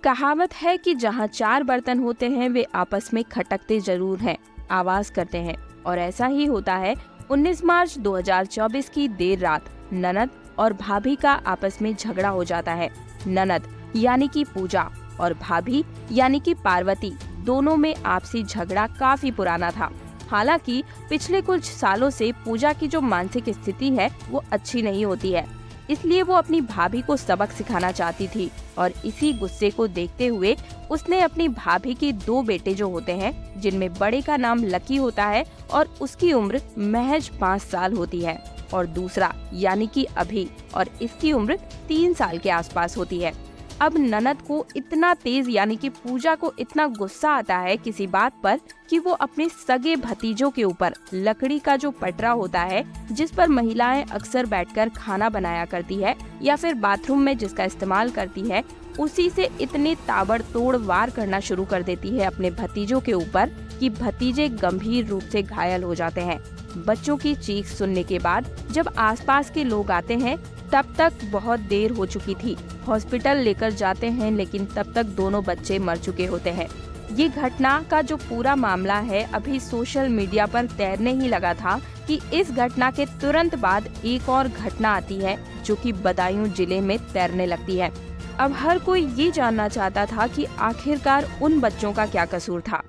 कहावत है कि जहाँ चार बर्तन होते हैं वे आपस में खटकते जरूर हैं, आवाज करते हैं। और ऐसा ही होता है। 19 मार्च 2024 की देर रात ननद और भाभी का आपस में झगड़ा हो जाता है। ननद यानी कि पूजा और भाभी यानी कि पार्वती, दोनों में आपसी झगड़ा काफी पुराना था। हालांकि पिछले कुछ सालों से पूजा की जो मानसिक स्थिति है वो अच्छी नहीं होती है, इसलिए वो अपनी भाभी को सबक सिखाना चाहती थी। और इसी गुस्से को देखते हुए उसने अपनी भाभी के दो बेटे जो होते हैं, जिनमें बड़े का नाम लकी होता है और उसकी उम्र महज 5 साल होती है, और दूसरा यानी कि अभी, और इसकी उम्र 3 साल के आसपास होती है। अब ननद को इतना तेज यानी कि पूजा को इतना गुस्सा आता है किसी बात पर कि वो अपने सगे भतीजों के ऊपर लकड़ी का जो पटरा होता है, जिस पर महिलाएं अक्सर बैठकर खाना बनाया करती है या फिर बाथरूम में जिसका इस्तेमाल करती है, उसी से इतने ताबड़तोड़ वार करना शुरू कर देती है अपने भतीजों के ऊपर कि भतीजे गंभीर रूप से घायल हो जाते हैं। बच्चों की चीख सुनने के बाद जब आसपास के लोग आते हैं तब तक बहुत देर हो चुकी थी। हॉस्पिटल लेकर जाते हैं लेकिन तब तक दोनों बच्चे मर चुके होते हैं। ये घटना का जो पूरा मामला है अभी सोशल मीडिया पर तैरने ही लगा था कि इस घटना के तुरंत बाद एक और घटना आती है जो कि बदायूं जिले में तैरने लगती है। अब हर कोई ये जानना चाहता था कि आखिरकार उन बच्चों का क्या कसूर था।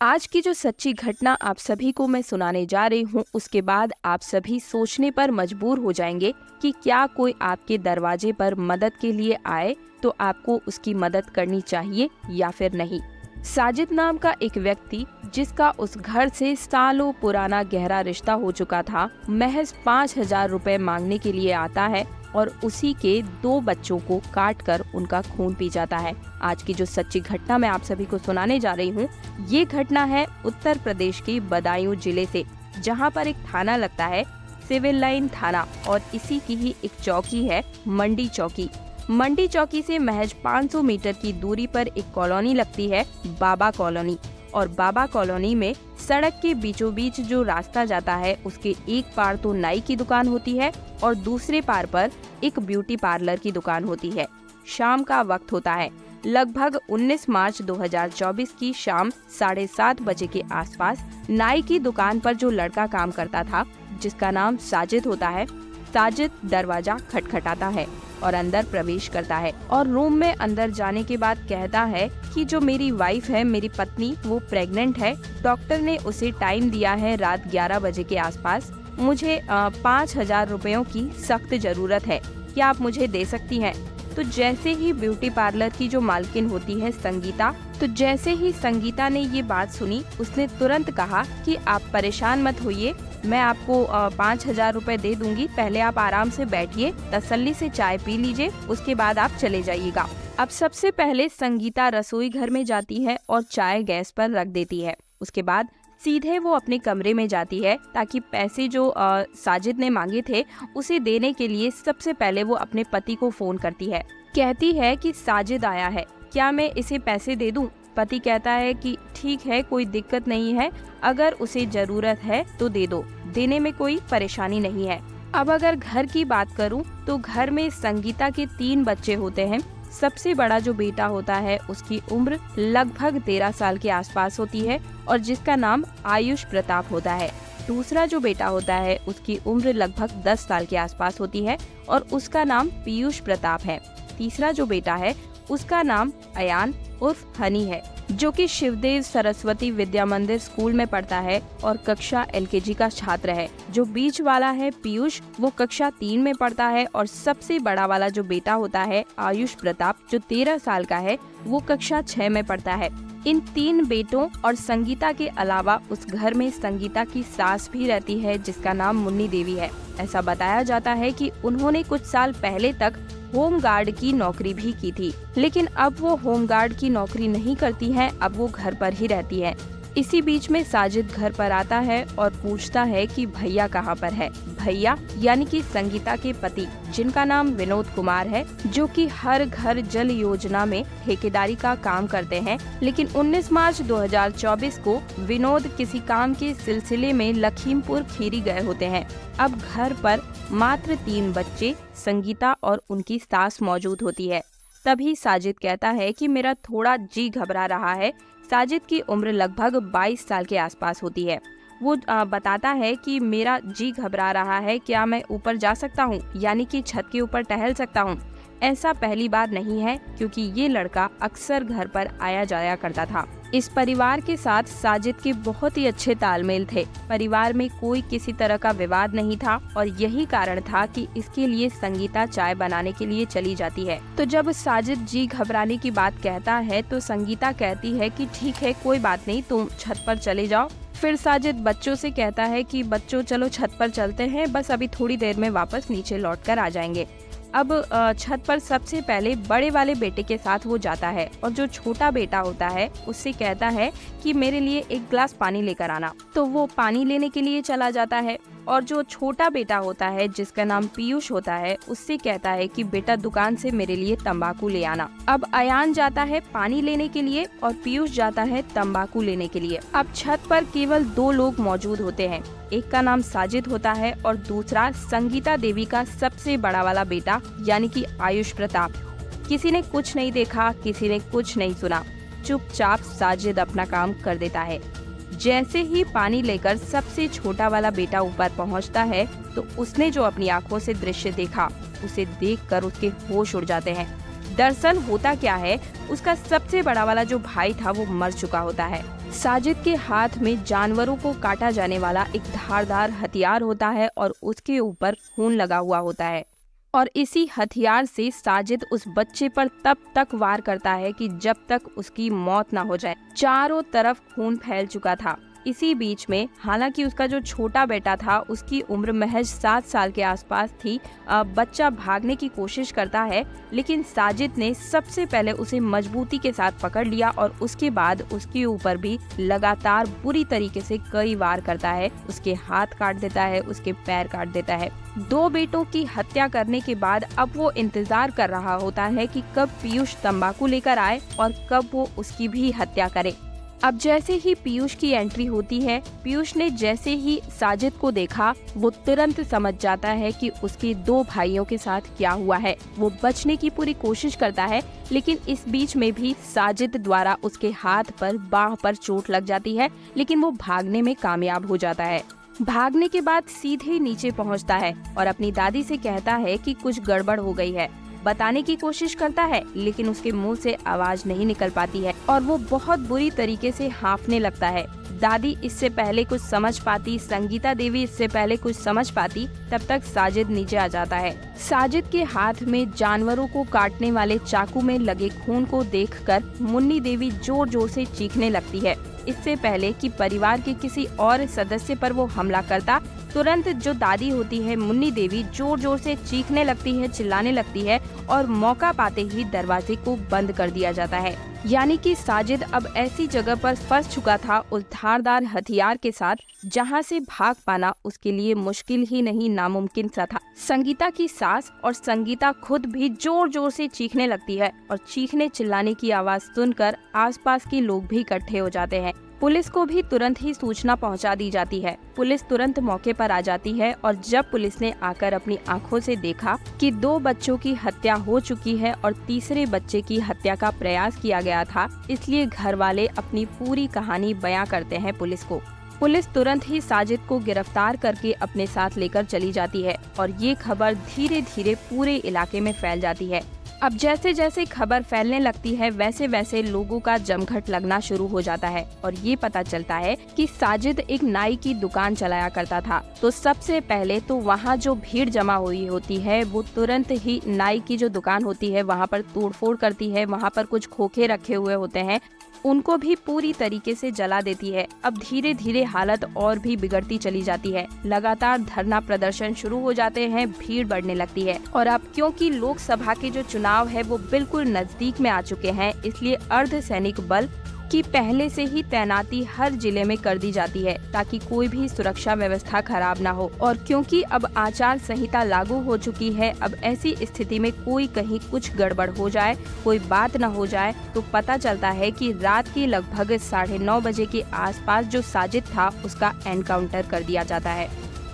आज की जो सच्ची घटना आप सभी को मैं सुनाने जा रही हूँ, उसके बाद आप सभी सोचने पर मजबूर हो जाएंगे कि क्या कोई आपके दरवाजे पर मदद के लिए आए तो आपको उसकी मदद करनी चाहिए या फिर नहीं। साजिद नाम का एक व्यक्ति, जिसका उस घर से सालों पुराना गहरा रिश्ता हो चुका था, महज 5,000 रुपए मांगने के लिए आता है और उसी के 2 बच्चों को काट कर उनका खून पी जाता है। आज की जो सच्ची घटना मैं आप सभी को सुनाने जा रही हूँ, ये घटना है उत्तर प्रदेश के बदायूं जिले से, जहाँ पर एक थाना लगता है, सिविल लाइन थाना, और इसी की ही एक चौकी है, मंडी चौकी। मंडी चौकी से महज 500 मीटर की दूरी पर एक कॉलोनी लगती है, बाबा कॉलोनी। और बाबा कॉलोनी में सड़क के बीचों बीच जो रास्ता जाता है उसके एक पार तो नाई की दुकान होती है और दूसरे पार पर एक ब्यूटी पार्लर की दुकान होती है। शाम का वक्त होता है, लगभग 19 मार्च 2024 की शाम 7:30 बजे के आसपास नाई की दुकान पर जो लड़का काम करता था, जिसका नाम साजिद होता है, साजिद दरवाजा खटखटाता है और अंदर प्रवेश करता है और रूम में अंदर जाने के बाद कहता है कि जो मेरी वाइफ है, मेरी पत्नी, वो प्रेग्नेंट है। डॉक्टर ने उसे टाइम दिया है रात 11 बजे के आसपास। मुझे 5,000 रुपयों की सख्त जरूरत है, क्या आप मुझे दे सकती हैं? तो जैसे ही ब्यूटी पार्लर की जो मालकिन होती है संगीता, तो जैसे ही संगीता ने ये बात सुनी, उसने तुरंत कहा कि आप परेशान मत होइए, मैं आपको 5,000 रुपए दे दूंगी, पहले आप आराम से बैठिए, तसल्ली से चाय पी लीजिए, उसके बाद आप चले जाइएगा। अब सबसे पहले संगीता रसोई घर में जाती है और चाय गैस पर रख देती है। उसके बाद सीधे वो अपने कमरे में जाती है ताकि पैसे जो साजिद ने मांगे थे उसे देने के लिए सबसे पहले वो अपने पति को फोन करती है। कहती है कि साजिद आया है, क्या मैं इसे पैसे दे दूं? पति कहता है कि ठीक है, कोई दिक्कत नहीं है, अगर उसे जरूरत है तो दे दो, देने में कोई परेशानी नहीं है। अब अगर घर की बात करूं तो घर में संगीता के 3 बच्चे होते हैं। सबसे बड़ा जो बेटा होता है उसकी उम्र लगभग 13 साल के आसपास होती है और जिसका नाम आयुष प्रताप होता है। दूसरा जो बेटा होता है उसकी उम्र लगभग 10 साल के आसपास होती है और उसका नाम पीयूष प्रताप है। तीसरा जो बेटा है उसका नाम अयान उर्फ हनी है, जो कि शिवदेव सरस्वती विद्या मंदिर स्कूल में पढ़ता है और कक्षा LKG का छात्र है। जो बीच वाला है पीयूष, वो कक्षा 3 में पढ़ता है और सबसे बड़ा वाला जो बेटा होता है आयुष प्रताप, जो 13 साल का है, वो कक्षा 6 में पढ़ता है। इन 3 बेटों और संगीता के अलावा उस घर में संगीता की सास भी रहती है, जिसका नाम मुन्नी देवी है। ऐसा बताया जाता है कि उन्होंने कुछ साल पहले तक होम गार्ड की नौकरी भी की थी, लेकिन अब वो होम गार्ड की नौकरी नहीं करती हैं, अब वो घर पर ही रहती है। इसी बीच में साजिद घर पर आता है और पूछता है कि भैया कहाँ पर है। भैया यानी कि संगीता के पति, जिनका नाम विनोद कुमार है, जो कि हर घर जल योजना में ठेकेदारी का काम करते हैं। लेकिन 19 मार्च 2024 को विनोद किसी काम के सिलसिले में लखीमपुर खीरी गए होते हैं। अब घर पर मात्र 3 बच्चे, संगीता और उनकी सास मौजूद होती है। तभी साजिद कहता है कि मेरा थोड़ा जी घबरा रहा है। साजिद की उम्र लगभग 22 साल के आसपास होती है। वो बताता है कि मेरा जी घबरा रहा है, क्या मैं ऊपर जा सकता हूँ, यानी कि छत के ऊपर टहल सकता हूँ। ऐसा पहली बार नहीं है, क्योंकि ये लड़का अक्सर घर पर आया जाया करता था। इस परिवार के साथ साजिद के बहुत ही अच्छे तालमेल थे। परिवार में कोई किसी तरह का विवाद नहीं था और यही कारण था कि इसके लिए संगीता चाय बनाने के लिए चली जाती है। तो जब साजिद जी घबराने की बात कहता है तो संगीता कहती है कि ठीक है, कोई बात नहीं, तुम छत पर चले जाओ। फिर साजिद बच्चों से कहता है कि बच्चों चलो छत पर चलते हैं, बस अभी थोड़ी देर में वापस नीचे लौट कर आ जाएंगे। अब छत पर सबसे पहले बड़े वाले बेटे के साथ वो जाता है और जो छोटा बेटा होता है उससे कहता है कि मेरे लिए एक गिलास पानी लेकर आना। तो वो पानी लेने के लिए चला जाता है और जो छोटा बेटा होता है जिसका नाम पीयूष होता है उससे कहता है कि बेटा दुकान से मेरे लिए तंबाकू ले आना। अब अयान जाता है पानी लेने के लिए और पीयूष जाता है तंबाकू लेने के लिए। अब छत पर केवल 2 लोग मौजूद होते हैं। एक का नाम साजिद होता है और दूसरा संगीता देवी का सबसे बड़ा वाला बेटा यानी कि आयुष प्रताप। किसी ने कुछ नहीं देखा, किसी ने कुछ नहीं सुना। चुपचाप साजिद अपना काम कर देता है। जैसे ही पानी लेकर सबसे छोटा वाला बेटा ऊपर पहुंचता है तो उसने जो अपनी आंखों से दृश्य देखा उसे देखकर उसके होश उड़ जाते हैं। दरअसल होता क्या है, उसका सबसे बड़ा वाला जो भाई था वो मर चुका होता है। साजिद के हाथ में जानवरों को काटा जाने वाला एक धारदार हथियार होता है और उसके ऊपर खून लगा हुआ होता है और इसी हथियार से साजिद उस बच्चे पर तब तक वार करता है कि जब तक उसकी मौत ना हो जाए। चारों तरफ खून फैल चुका था। इसी बीच में हालांकि उसका जो छोटा बेटा था उसकी उम्र महज 7 साल के आसपास थी। बच्चा भागने की कोशिश करता है लेकिन साजिद ने सबसे पहले उसे मजबूती के साथ पकड़ लिया और उसके बाद उसके ऊपर भी लगातार बुरी तरीके से कई वार करता है। उसके हाथ काट देता है, उसके पैर काट देता है। 2 बेटों की हत्या करने के बाद अब वो इंतजार कर रहा होता है कि कब पीयूष तंबाकू लेकर आए और कब वो उसकी भी हत्या करे। अब जैसे ही पीयूष की एंट्री होती है, पीयूष ने जैसे ही साजिद को देखा वो तुरंत समझ जाता है कि उसके 2 भाइयों के साथ क्या हुआ है। वो बचने की पूरी कोशिश करता है लेकिन इस बीच में भी साजिद द्वारा उसके हाथ पर, बाह पर चोट लग जाती है, लेकिन वो भागने में कामयाब हो जाता है। भागने के बाद सीधे नीचे पहुंचता है और अपनी दादी से कहता है कि कुछ गड़बड़ हो गई है। बताने की कोशिश करता है लेकिन उसके मुंह से आवाज नहीं निकल पाती है और वो बहुत बुरी तरीके से हांफने लगता है। दादी इससे पहले कुछ समझ पाती, संगीता देवी इससे पहले कुछ समझ पाती, तब तक साजिद नीचे आ जाता है। साजिद के हाथ में जानवरों को काटने वाले चाकू में लगे खून को देखकर मुन्नी देवी जोर जोर से चीखने लगती है। इससे पहले कि परिवार के किसी और सदस्य पर वो हमला करता, तुरंत जो दादी होती है मुन्नी देवी जोर जोर से चीखने लगती है, चिल्लाने लगती है और मौका पाते ही दरवाजे को बंद कर दिया जाता है। यानी कि साजिद अब ऐसी जगह पर फंस चुका था उस धारदार हथियार के साथ जहां से भाग पाना उसके लिए मुश्किल ही नहीं, नामुमकिन सा था। संगीता की सास और संगीता खुद भी जोर जोर से चीखने लगती है और चीखने चिल्लाने की आवाज सुनकर आसपास के लोग भी इकट्ठे हो जाते हैं। पुलिस को भी तुरंत ही सूचना पहुंचा दी जाती है। पुलिस तुरंत मौके पर आ जाती है और जब पुलिस ने आकर अपनी आंखों से देखा कि 2 बच्चों की हत्या हो चुकी है और तीसरे बच्चे की हत्या का प्रयास किया गया था, इसलिए घर वाले अपनी पूरी कहानी बयां करते हैं पुलिस को। पुलिस तुरंत ही साजिद को गिरफ्तार करके अपने साथ लेकर चली जाती है और ये खबर धीरे धीरे पूरे इलाके में फैल जाती है। अब जैसे जैसे खबर फैलने लगती है वैसे वैसे लोगों का जमघट लगना शुरू हो जाता है और ये पता चलता है कि साजिद एक नाई की दुकान चलाया करता था। तो सबसे पहले तो वहाँ जो भीड़ जमा हुई होती है वो तुरंत ही नाई की जो दुकान होती है वहाँ पर तोड़फोड़ करती है। वहाँ पर कुछ खोखे रखे हुए होते हैं, उनको भी पूरी तरीके से जला देती है। अब धीरे धीरे हालत और भी बिगड़ती चली जाती है। लगातार धरना प्रदर्शन शुरू हो जाते हैं, भीड़ बढ़ने लगती है और अब क्योंकि लोकसभा के जो चुनाव है वो बिल्कुल नजदीक में आ चुके हैं, इसलिए अर्धसैनिक बल की पहले से ही तैनाती हर जिले में कर दी जाती है ताकि कोई भी सुरक्षा व्यवस्था खराब ना हो। और क्योंकि अब आचार संहिता लागू हो चुकी है, अब ऐसी स्थिति में कोई कहीं कुछ गड़बड़ हो जाए, कोई बात न हो जाए, तो पता चलता है कि रात के लगभग 9:30 बजे के आसपास जो साजिद था उसका एनकाउंटर कर दिया जाता है।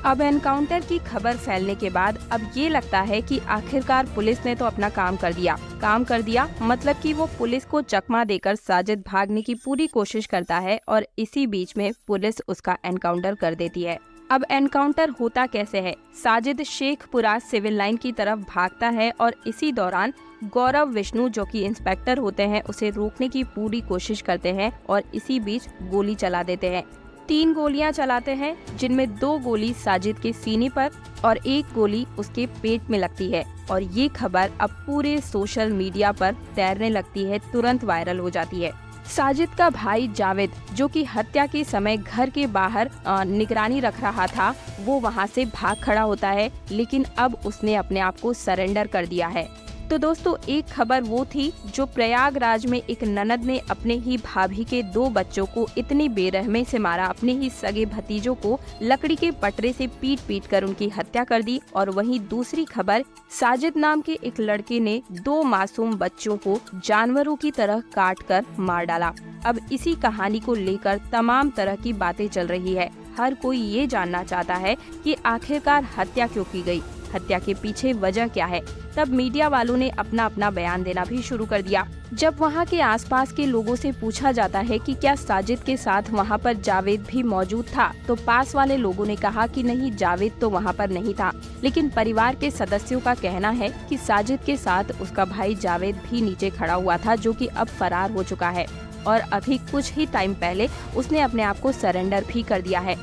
अब एनकाउंटर की खबर फैलने के बाद अब ये लगता है कि आखिरकार पुलिस ने तो अपना काम कर दिया मतलब कि वो पुलिस को चकमा देकर साजिद भागने की पूरी कोशिश करता है और इसी बीच में पुलिस उसका एनकाउंटर कर देती है। अब एनकाउंटर होता कैसे है? साजिद शेखपुरा सिविल लाइन की तरफ भागता है और इसी दौरान गौरव विष्णु जो कि इंस्पेक्टर होते हैं उसे रोकने की पूरी कोशिश करते हैं और इसी बीच गोली चला देते हैं। 3 गोलियां चलाते हैं जिनमें 2 गोली साजिद के सीने पर और 1 गोली उसके पेट में लगती है और ये खबर अब पूरे सोशल मीडिया पर तैरने लगती है, तुरंत वायरल हो जाती है। साजिद का भाई जावेद जो कि हत्या के समय घर के बाहर निगरानी रख रहा था, वो वहां से भाग खड़ा होता है, लेकिन अब उसने अपने आप को सरेंडर कर दिया है। तो दोस्तों, एक खबर वो थी जो प्रयागराज में एक ननद ने अपने ही भाभी के 2 बच्चों को इतनी बेरहमी से मारा, अपने ही सगे भतीजों को लकड़ी के पटरे से पीट कर उनकी हत्या कर दी। और वहीं दूसरी खबर, साजिद नाम के एक लड़के ने 2 मासूम बच्चों को जानवरों की तरह काट कर मार डाला। अब इसी कहानी को लेकर तमाम तरह की बातें चल रही है। हर कोई ये जानना चाहता है कि आखिरकार हत्या क्यों की गई, हत्या के पीछे वजह क्या है। तब मीडिया वालों ने अपना अपना बयान देना भी शुरू कर दिया। जब वहां के आसपास के लोगों से पूछा जाता है कि क्या साजिद के साथ वहां पर जावेद भी मौजूद था, तो पास वाले लोगों ने कहा कि नहीं, जावेद तो वहां पर नहीं था। लेकिन परिवार के सदस्यों का कहना है कि साजिद के साथ उसका भाई जावेद भी नीचे खड़ा हुआ था, जो कि अब फरार हो चुका है और अभी कुछ ही टाइम पहले उसने अपने आप को सरेंडर भी कर दिया है।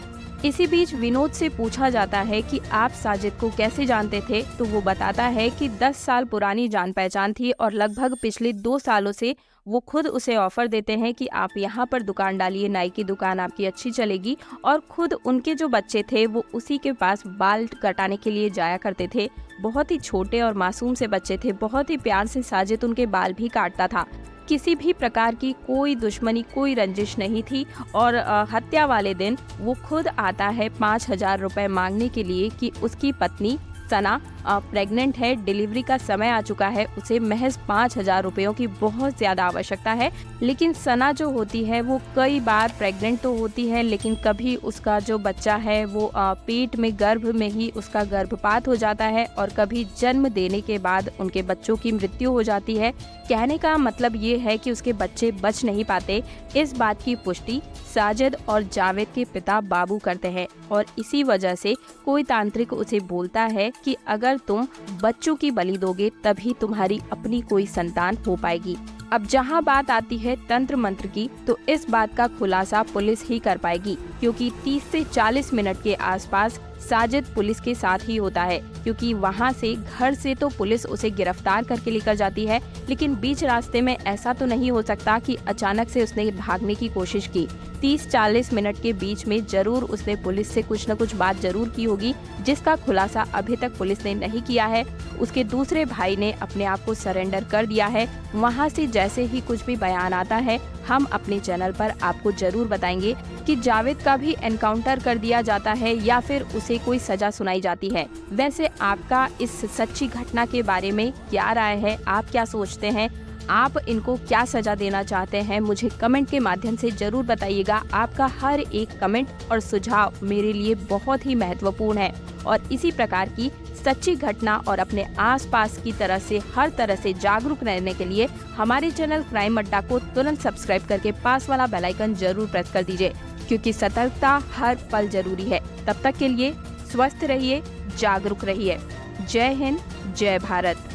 इसी बीच विनोद से पूछा जाता है कि आप साजिद को कैसे जानते थे, तो वो बताता है कि 10 साल पुरानी जान पहचान थी और लगभग पिछले 2 सालों से वो खुद उसे ऑफर देते हैं कि आप यहाँ पर दुकान डालिए, नाई की दुकान आपकी अच्छी चलेगी। और खुद उनके जो बच्चे थे वो उसी के पास बाल कटाने के लिए जाया करते थे। बहुत ही छोटे और मासूम से बच्चे थे, बहुत ही प्यार से साजिद उनके बाल भी काटता था। किसी भी प्रकार की कोई दुश्मनी, कोई रंजिश नहीं थी। और हत्या वाले दिन वो खुद आता है 5,000 रुपए मांगने के लिए कि उसकी पत्नी सना प्रेग्नेंट है, डिलीवरी का समय आ चुका है, उसे महज 5,000 रुपयों की बहुत ज्यादा आवश्यकता है। लेकिन सना जो होती है वो कई बार प्रेग्नेंट तो होती है, लेकिन कभी उसका जो बच्चा है वो पेट में, गर्भ में ही उसका गर्भपात हो जाता है और कभी जन्म देने के बाद उनके बच्चों की मृत्यु हो जाती है। कहने का मतलब ये है कि उसके बच्चे बच नहीं पाते। इस बात की पुष्टि साजिद और जावेद के पिता बाबू करते हैं और इसी वजह से कोई तांत्रिक उसे बोलता है कि अगर तुम बच्चों की बलि दोगे तभी तुम्हारी अपनी कोई संतान हो पाएगी। अब जहां बात आती है तंत्र मंत्र की, तो इस बात का खुलासा पुलिस ही कर पाएगी, क्योंकि 30 से 40 मिनट के आसपास साजिद पुलिस के साथ ही होता है, क्योंकि वहां से घर से तो पुलिस उसे गिरफ्तार करके लेकर जाती है, लेकिन बीच रास्ते में ऐसा तो नहीं हो सकता कि अचानक से उसने भागने की कोशिश की। 30-40 मिनट के बीच में जरूर उसने पुलिस से कुछ न कुछ बात जरूर की होगी, जिसका खुलासा अभी तक पुलिस ने नहीं किया है। उसके दूसरे भाई ने अपने आप को सरेंडर कर दिया है। वहां से जैसे ही कुछ भी बयान आता है, हम अपने चैनल पर आपको जरूर बताएंगे कि जावेद का भी एनकाउंटर कर दिया जाता है या फिर उसे कोई सजा सुनाई जाती है। वैसे आपका इस सच्ची घटना के बारे में क्या राय है? आप क्या सोचते हैं? आप इनको क्या सजा देना चाहते हैं? मुझे कमेंट के माध्यम से जरूर बताइएगा। आपका हर एक कमेंट और सुझाव मेरे लिए बहुत ही महत्वपूर्ण है और इसी प्रकार की सच्ची घटना और अपने आसपास की तरह से हर तरह से जागरूक रहने के लिए हमारे चैनल क्राइम अड्डा को तुरंत सब्सक्राइब करके पास वाला बेल आइकन जरूर प्रेस कर दीजिए, क्योंकि सतर्कता हर पल जरूरी है। तब तक के लिए स्वस्थ रहिए, जागरूक रहिए। जय हिंद, जय भारत।